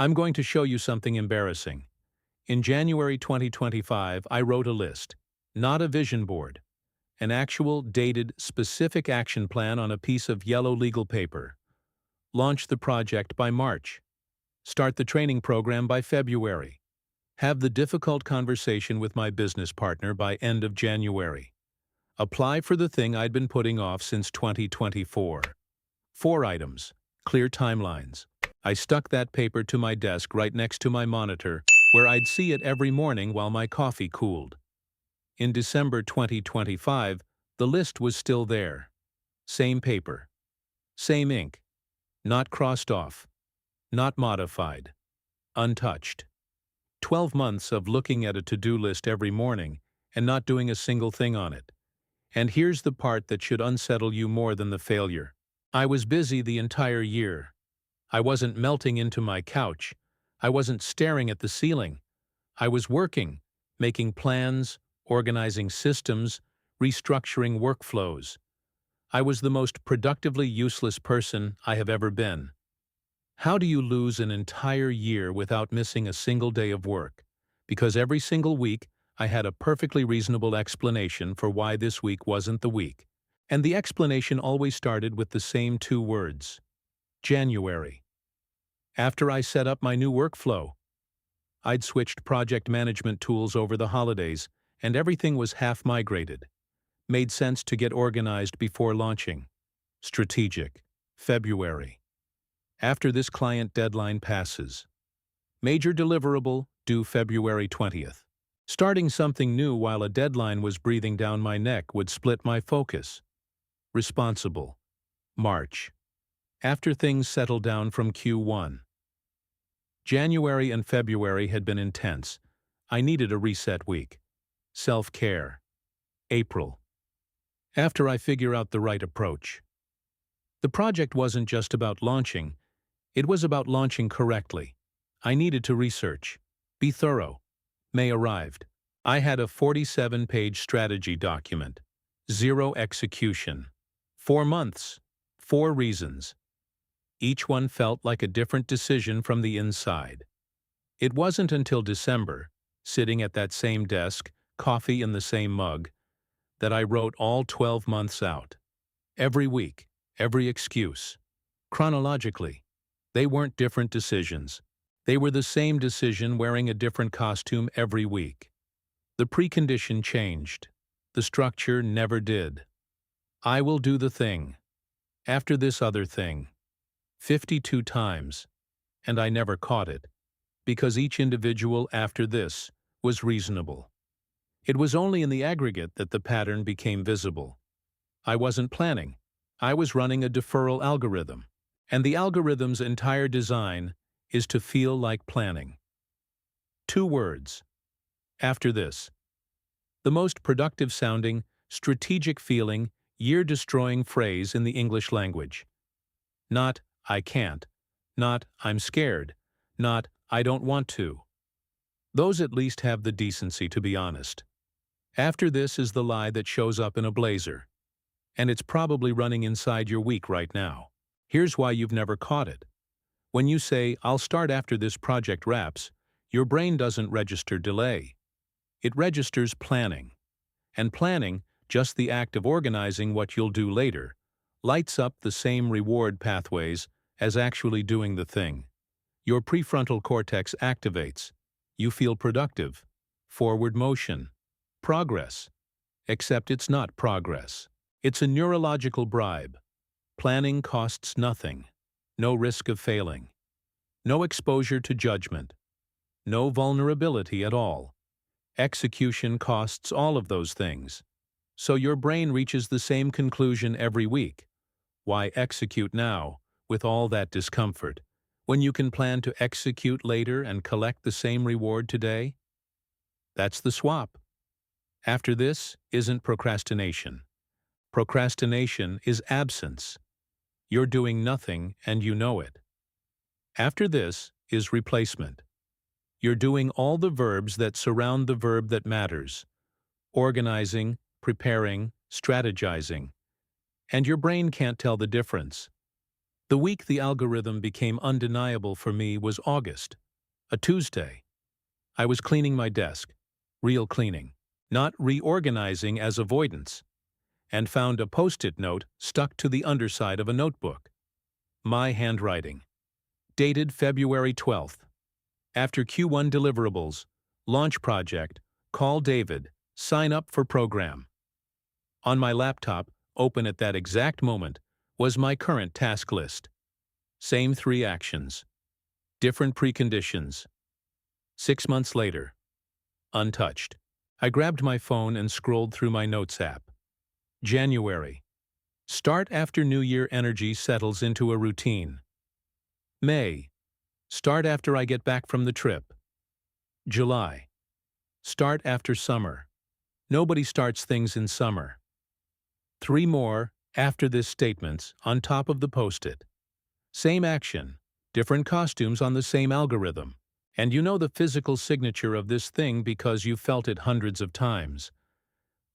I'm going to show you something embarrassing. In January 2025, I wrote a list, not a vision board, an actual, dated, specific action plan on a piece of yellow legal paper. Launch the project by March. Start the training program by February. Have the difficult conversation with my business partner by end of January. Apply for the thing I'd been putting off since 2024. 4 items. Clear timelines. I stuck that paper to my desk right next to my monitor, where I'd see it every morning while my coffee cooled. In December 2025, the list was still there. Same paper. Same ink. Not crossed off. Not modified. Untouched. 12 months of looking at a to-do list every morning and not doing a single thing on it. And here's the part that should unsettle you more than the failure. I was busy the entire year. I wasn't melting into my couch. I wasn't staring at the ceiling. I was working, making plans, organizing systems, restructuring workflows. I was the most productively useless person I have ever been. How do you lose an entire year without missing a single day of work? Because every single week, I had a perfectly reasonable explanation for why this week wasn't the week. And the explanation always started with the same 2 words. January. After I set up my new workflow, I'd switched project management tools over the holidays, and everything was half migrated. Made sense to get organized before launching. Strategic. February. After this client deadline passes. Major deliverable due February 20th. Starting something new while a deadline was breathing down my neck would split my focus. Responsible. March. After things settled down from Q1. January and February had been intense. I needed a reset week. Self-care. April. After I figure out the right approach. The project wasn't just about launching, it was about launching correctly. I needed to research. Be thorough. May arrived. I had a 47-page strategy document. 0 execution. 4 months. 4 reasons. Each one felt like a different decision from the inside. It wasn't until December, sitting at that same desk, coffee in the same mug, that I wrote all 12 months out. Every week, every excuse. Chronologically, they weren't different decisions. They were the same decision wearing a different costume every week. The precondition changed. The structure never did. I will do the thing. After this other thing. 52 times. And I never caught it. Because each individual after this was reasonable. It was only in the aggregate that the pattern became visible. I wasn't planning. I was running a deferral algorithm. And the algorithm's entire design is to feel like planning. 2 words. After this. The most productive sounding, strategic feeling, year-destroying phrase in the English language. Not, I can't. Not, I'm scared. Not, I don't want to. Those at least have the decency to be honest. After this is the lie that shows up in a blazer. And it's probably running inside your week right now. Here's why you've never caught it. When you say, I'll start after this project wraps, your brain doesn't register delay. It registers planning. And planning, just the act of organizing what you'll do later, lights up the same reward pathways as actually doing the thing. Your prefrontal cortex activates. You feel productive. Forward motion. Progress. Except it's not progress. It's a neurological bribe. Planning costs nothing. No risk of failing. No exposure to judgment. No vulnerability at all. Execution costs all of those things. So your brain reaches the same conclusion every week. Why execute now, with all that discomfort, when you can plan to execute later and collect the same reward today? That's the swap. After this isn't procrastination. Procrastination is absence. You're doing nothing and you know it. After this is replacement. You're doing all the verbs that surround the verb that matters. Organizing, preparing, strategizing. And your brain can't tell the difference. The week the algorithm became undeniable for me was August, a Tuesday. I was cleaning my desk, real cleaning, not reorganizing as avoidance, and found a post-it note stuck to the underside of a notebook. My handwriting. Dated February 12th. After Q1 deliverables, launch project, call David, sign up for program. On my laptop, open at that exact moment, was my current task list. Same 3 actions. Different preconditions. 6 months later. Untouched. I grabbed my phone and scrolled through my Notes app. January. Start after New Year energy settles into a routine. May. Start after I get back from the trip. July. Start after summer. Nobody starts things in summer. 3 more after this statements on top of the post-it. Same action, different costumes on the same algorithm. And you know the physical signature of this thing because you felt it hundreds of times.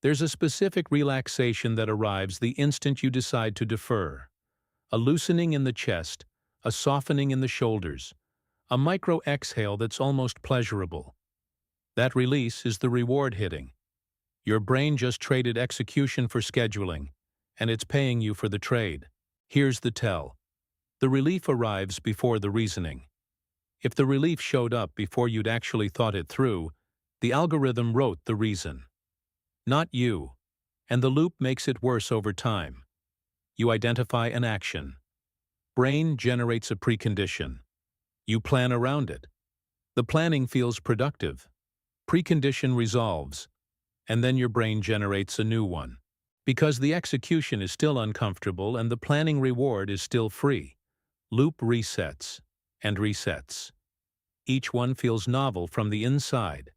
There's a specific relaxation that arrives the instant you decide to defer. A loosening in the chest, a softening in the shoulders, a micro exhale that's almost pleasurable. That release is the reward hitting. Your brain just traded execution for scheduling, and it's paying you for the trade. Here's the tell. The relief arrives before the reasoning. If the relief showed up before you'd actually thought it through, the algorithm wrote the reason. Not you. And the loop makes it worse over time. You identify an action. Brain generates a precondition. You plan around it. The planning feels productive. Precondition resolves. And then your brain generates a new one. Because the execution is still uncomfortable and the planning reward is still free. Loop resets. And resets. Each one feels novel from the inside.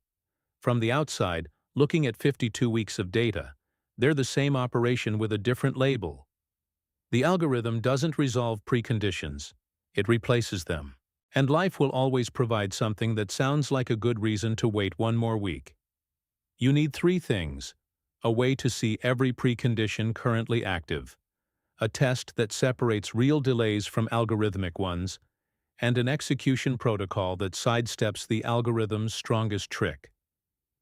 From the outside, looking at 52 weeks of data, they're the same operation with a different label. The algorithm doesn't resolve preconditions. It replaces them. And life will always provide something that sounds like a good reason to wait 1 more week. You need 3 things: a way to see every precondition currently active, a test that separates real delays from algorithmic ones, and an execution protocol that sidesteps the algorithm's strongest trick.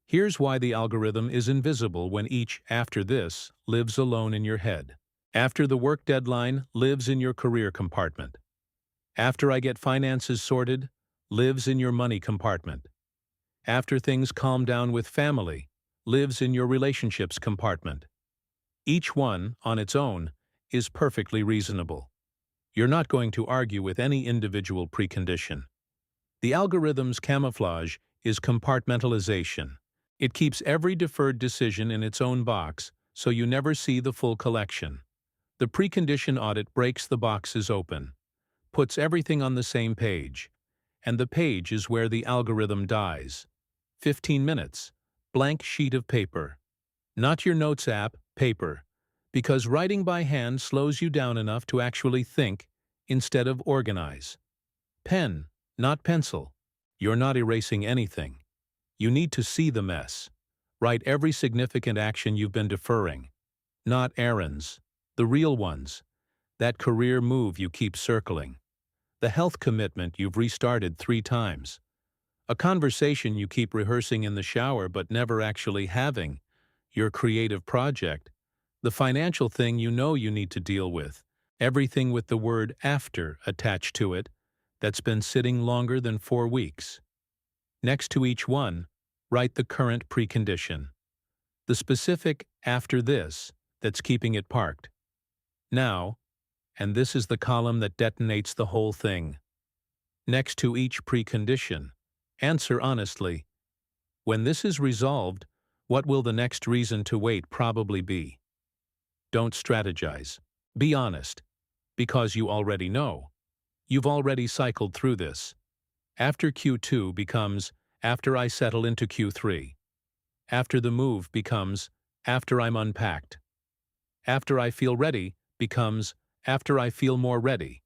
Here's why the algorithm is invisible when each "after this" lives alone in your head. After the work deadline lives in your career compartment. After I get finances sorted lives in your money compartment. After things calm down with family lives in your relationships compartment. Each one, on its own, is perfectly reasonable. You're not going to argue with any individual precondition. The algorithm's camouflage is compartmentalization. It keeps every deferred decision in its own box, so you never see the full collection. The precondition audit breaks the boxes open, puts everything on the same page, and the page is where the algorithm dies. 15 minutes, blank sheet of paper. Not your Notes app, paper. Because writing by hand slows you down enough to actually think instead of organize. Pen, not pencil. You're not erasing anything. You need to see the mess. Write every significant action you've been deferring. Not errands. The real ones. That career move you keep circling. The health commitment you've restarted 3 times. A conversation you keep rehearsing in the shower but never actually having. Your creative project. The financial thing you know you need to deal with, everything with the word "after" attached to it, that's been sitting longer than 4 weeks. Next to each one, write the current precondition. The specific "after this" that's keeping it parked. Now, and this is the column that detonates the whole thing. Next to each precondition, answer honestly. When this is resolved, what will the next reason to wait probably be? Don't strategize. Be honest. Because you already know. You've already cycled through this. After Q2 becomes after I settle into Q3. After the move becomes after I'm unpacked. After I feel ready becomes after I feel more ready.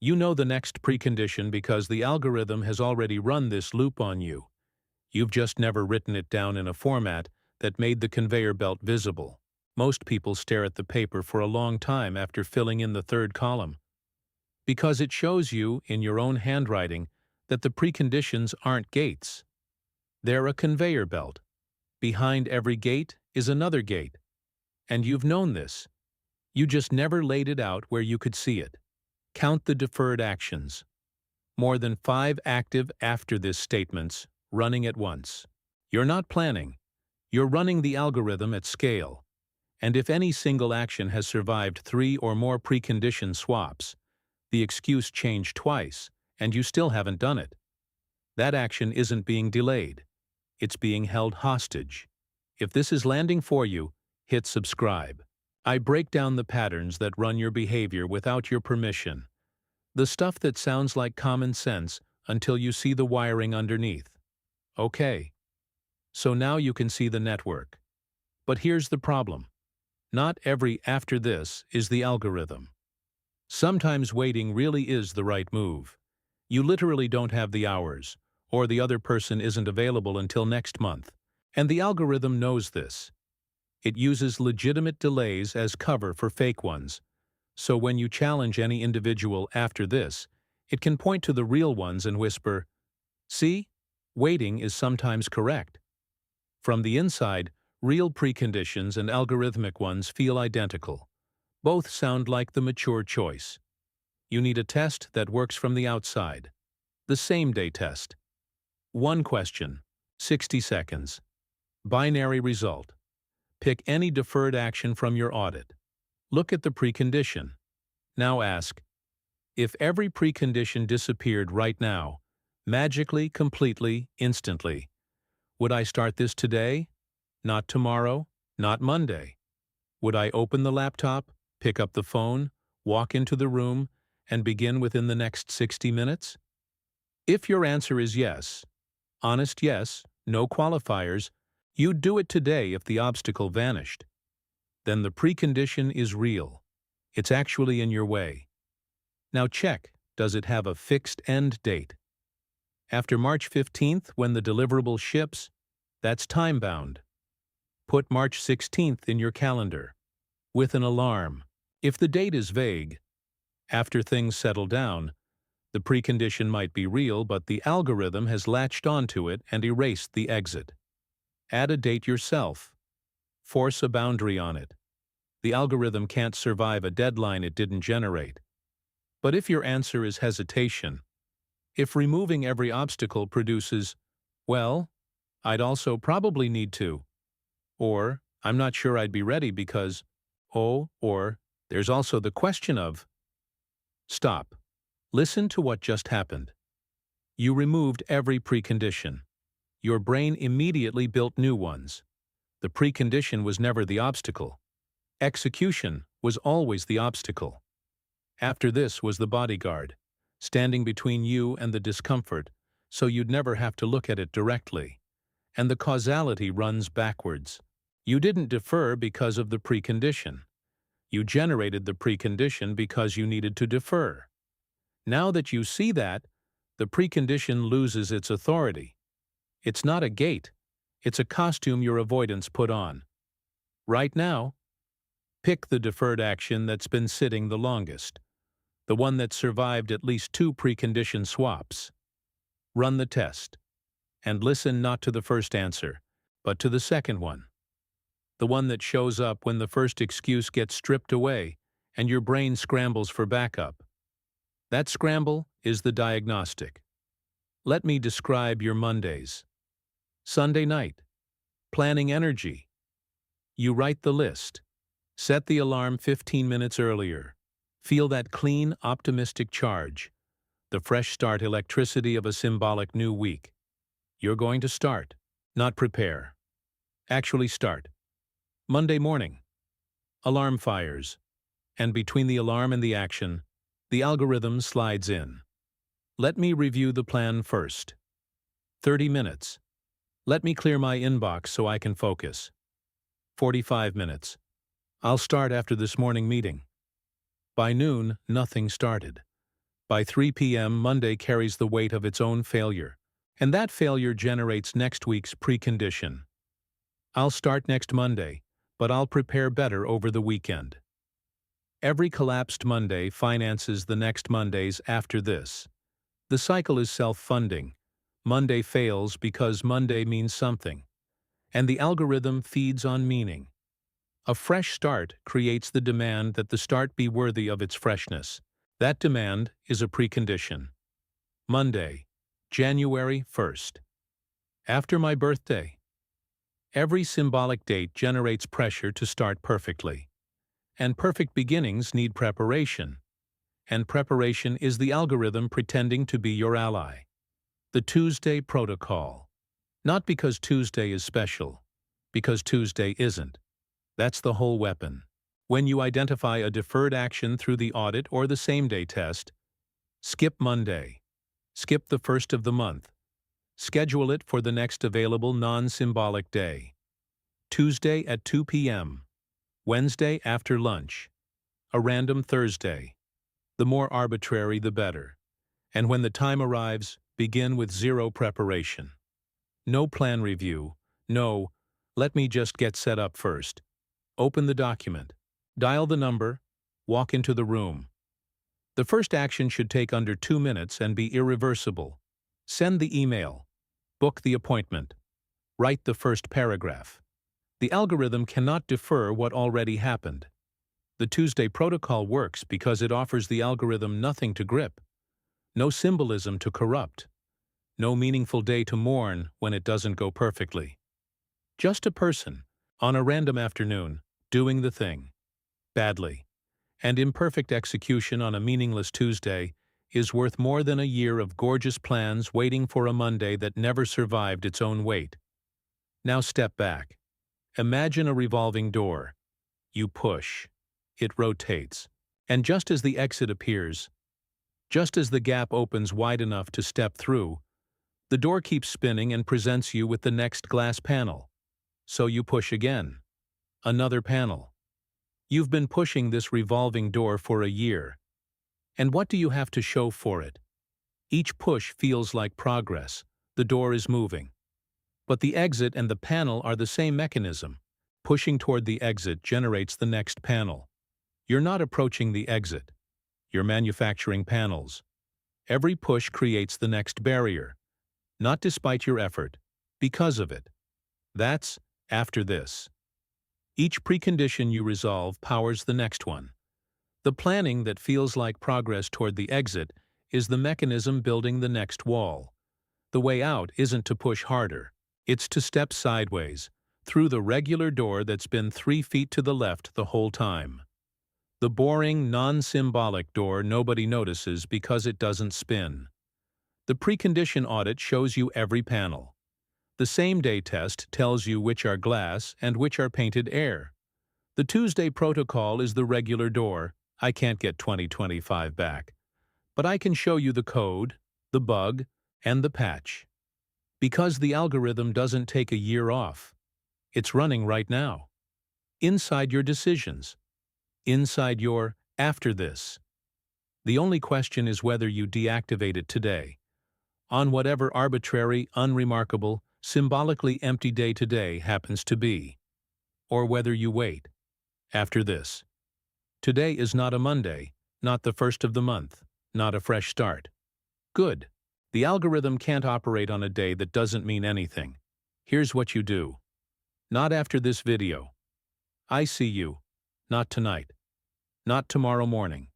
You know the next precondition because the algorithm has already run this loop on you. You've just never written it down in a format that made the conveyor belt visible. Most people stare at the paper for a long time after filling in the 3rd column. Because it shows you, in your own handwriting, that the preconditions aren't gates. They're a conveyor belt. Behind every gate is another gate. And you've known this. You just never laid it out where you could see it. Count the deferred actions. More than 5 active after this statements running at once. You're not planning. You're running the algorithm at scale. And if any single action has survived 3 or more precondition swaps, the excuse changed twice, and you still haven't done it. That action isn't being delayed. It's being held hostage. If this is landing for you, hit subscribe. I break down the patterns that run your behavior without your permission. The stuff that sounds like common sense until you see the wiring underneath. Okay. So now you can see the network. But here's the problem. Not every after this is the algorithm. Sometimes waiting really is the right move. You literally don't have the hours, or the other person isn't available until next month. And the algorithm knows this. It uses legitimate delays as cover for fake ones. So when you challenge any individual after this, it can point to the real ones and whisper, "See, waiting is sometimes correct." From the inside, real preconditions and algorithmic ones feel identical. Both sound like the mature choice. You need a test that works from the outside. The same-day test. 1 question, 60 seconds. Binary result. Pick any deferred action from your audit. Look at the precondition. Now ask, if every precondition disappeared right now, magically, completely, instantly, would I start this today? Not tomorrow? Not Monday? Would I open the laptop, pick up the phone, walk into the room, and begin within the next 60 minutes? If your answer is yes, honest yes, no qualifiers, you'd do it today if the obstacle vanished. Then the precondition is real. It's actually in your way. Now check, does it have a fixed end date? After March 15th, when the deliverable ships, that's time-bound. Put March 16th in your calendar, with an alarm. If the date is vague, after things settle down, the precondition might be real, but the algorithm has latched onto it and erased the exit. Add a date yourself. Force a boundary on it. The algorithm can't survive a deadline it didn't generate. But if your answer is hesitation, if removing every obstacle produces, well, I'd also probably need to, or I'm not sure I'd be ready because, or there's also the question of, stop. Listen to what just happened. You removed every precondition. Your brain immediately built new ones. The precondition was never the obstacle. Execution was always the obstacle. After this was the bodyguard, standing between you and the discomfort, so you'd never have to look at it directly. And the causality runs backwards. You didn't defer because of the precondition. You generated the precondition because you needed to defer. Now that you see that, the precondition loses its authority. It's not a gate. It's a costume your avoidance put on. Right now, pick the deferred action that's been sitting the longest, the one that survived at least 2 precondition swaps. Run the test, and listen not to the first answer, but to the second one. The one that shows up when the first excuse gets stripped away and your brain scrambles for backup. That scramble is the diagnostic. Let me describe your Mondays. Sunday night. Planning energy. You write the list. Set the alarm 15 minutes earlier. Feel that clean, optimistic charge. The fresh start electricity of a symbolic new week. You're going to start, not prepare. Actually start. Monday morning. Alarm fires. And between the alarm and the action, the algorithm slides in. Let me review the plan first. 30 minutes. Let me clear my inbox so I can focus. 45 minutes. I'll start after this morning meeting. By noon, nothing started. By 3 p.m., Monday carries the weight of its own failure, and that failure generates next week's precondition. I'll start next Monday, but I'll prepare better over the weekend. Every collapsed Monday finances the next Mondays after this. The cycle is self-funding. Monday fails because Monday means something, and the algorithm feeds on meaning. A fresh start creates the demand that the start be worthy of its freshness. That demand is a precondition. Monday, January 1st. After my birthday. Every symbolic date generates pressure to start perfectly. And perfect beginnings need preparation. And preparation is the algorithm pretending to be your ally. The Tuesday Protocol. Not because Tuesday is special, because Tuesday isn't. That's the whole weapon. When you identify a deferred action through the audit or the same-day test, skip Monday. Skip the first of the month. Schedule it for the next available non-symbolic day. Tuesday at 2 p.m. Wednesday after lunch. A random Thursday. The more arbitrary, the better. And when the time arrives, begin with zero preparation. No plan review. No, let me just get set up first. Open the document. Dial the number. Walk into the room. The first action should take under 2 minutes and be irreversible. Send the email. Book the appointment. Write the first paragraph. The algorithm cannot defer what already happened. The Tuesday Protocol works because it offers the algorithm nothing to grip, no symbolism to corrupt, no meaningful day to mourn when it doesn't go perfectly. Just a person, on a random afternoon, doing the thing. Badly. And imperfect execution on a meaningless Tuesday is worth more than a year of gorgeous plans waiting for a Monday that never survived its own weight. Now step back. Imagine a revolving door. You push. It rotates. And just as the exit appears, just as the gap opens wide enough to step through, the door keeps spinning and presents you with the next glass panel. So you push again. Another panel. You've been pushing this revolving door for a year. And what do you have to show for it? Each push feels like progress. The door is moving. But the exit and the panel are the same mechanism. Pushing toward the exit generates the next panel. You're not approaching the exit. You're manufacturing panels. Every push creates the next barrier. Not despite your effort, because of it. That's after this. Each precondition you resolve powers the next one. The planning that feels like progress toward the exit is the mechanism building the next wall. The way out isn't to push harder. It's to step sideways, through the regular door that's been 3 feet to the left the whole time. The boring, non-symbolic door nobody notices because it doesn't spin. The precondition audit shows you every panel. The same-day test tells you which are glass and which are painted air. The Tuesday Protocol is the regular door. I can't get 2025 back. But I can show you the code, the bug, and the patch. Because the algorithm doesn't take a year off. It's running right now. Inside your decisions. Inside your after this. The only question is whether you deactivate it today. On whatever arbitrary, unremarkable, symbolically empty day today happens to be. Or whether you wait. After this. Today is not a Monday, not the first of the month, not a fresh start. Good. The algorithm can't operate on a day that doesn't mean anything. Here's what you do. Not after this video. I see you. Not tonight. Not tomorrow morning.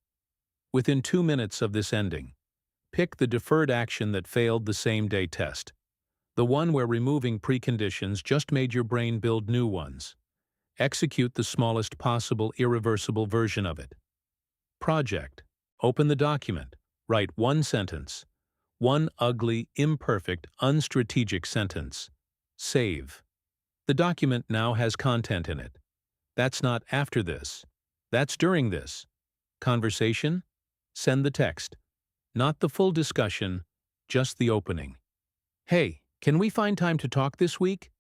Within 2 minutes of this ending. Pick the deferred action that failed the same-day test. The one where removing preconditions just made your brain build new ones. Execute the smallest possible irreversible version of it. Project. Open the document. Write one sentence. One ugly, imperfect, unstrategic sentence. Save. The document now has content in it. That's not after this. That's during this. Conversation? Send the text. Not the full discussion, just the opening. Hey, can we find time to talk this week?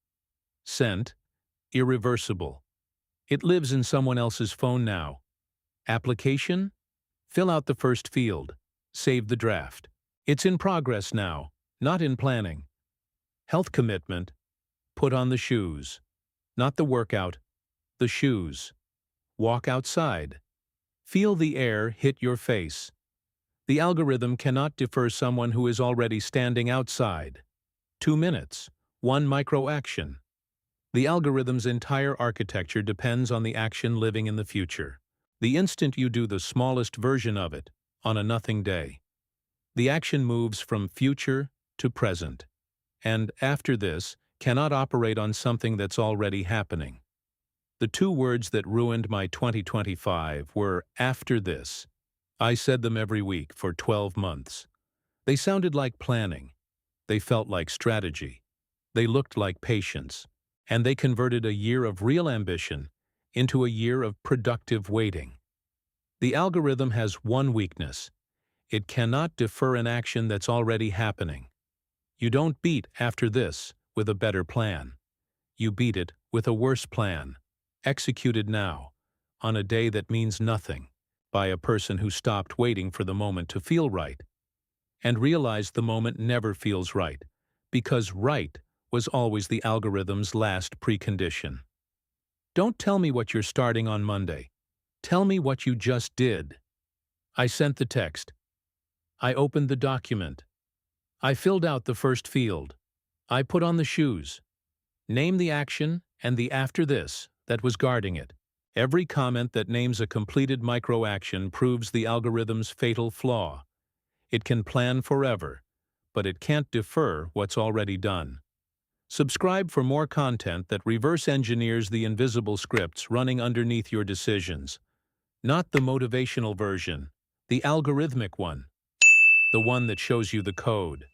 Sent. Irreversible. It lives in someone else's phone now. Application? Fill out the first field. Save the draft. It's in progress now, not in planning. Health commitment. Put on the shoes. Not the workout, the shoes. Walk outside. Feel the air hit your face. The algorithm cannot defer someone who is already standing outside. 2 minutes, one micro-action. The algorithm's entire architecture depends on the action living in the future. The instant you do the smallest version of it, on a nothing day, the action moves from future to present, and after this, cannot operate on something that's already happening. The two words that ruined my 2025 were after this. I said them every week for 12 months. They sounded like planning. They felt like strategy. They looked like patience. And they converted a year of real ambition into a year of productive waiting. The algorithm has one weakness. It cannot defer an action that's already happening. You don't beat after this with a better plan. You beat it with a worse plan, executed now, on a day that means nothing, by a person who stopped waiting for the moment to feel right, and realized the moment never feels right, because right was always the algorithm's last precondition. Don't tell me what you're starting on Monday. Tell me what you just did. I sent the text. I opened the document. I filled out the first field. I put on the shoes. Name the action and the after this that was guarding it. Every comment that names a completed micro-action proves the algorithm's fatal flaw. It can plan forever, but it can't defer what's already done. Subscribe for more content that reverse engineers the invisible scripts running underneath your decisions. Not the motivational version, the algorithmic one. The one that shows you the code.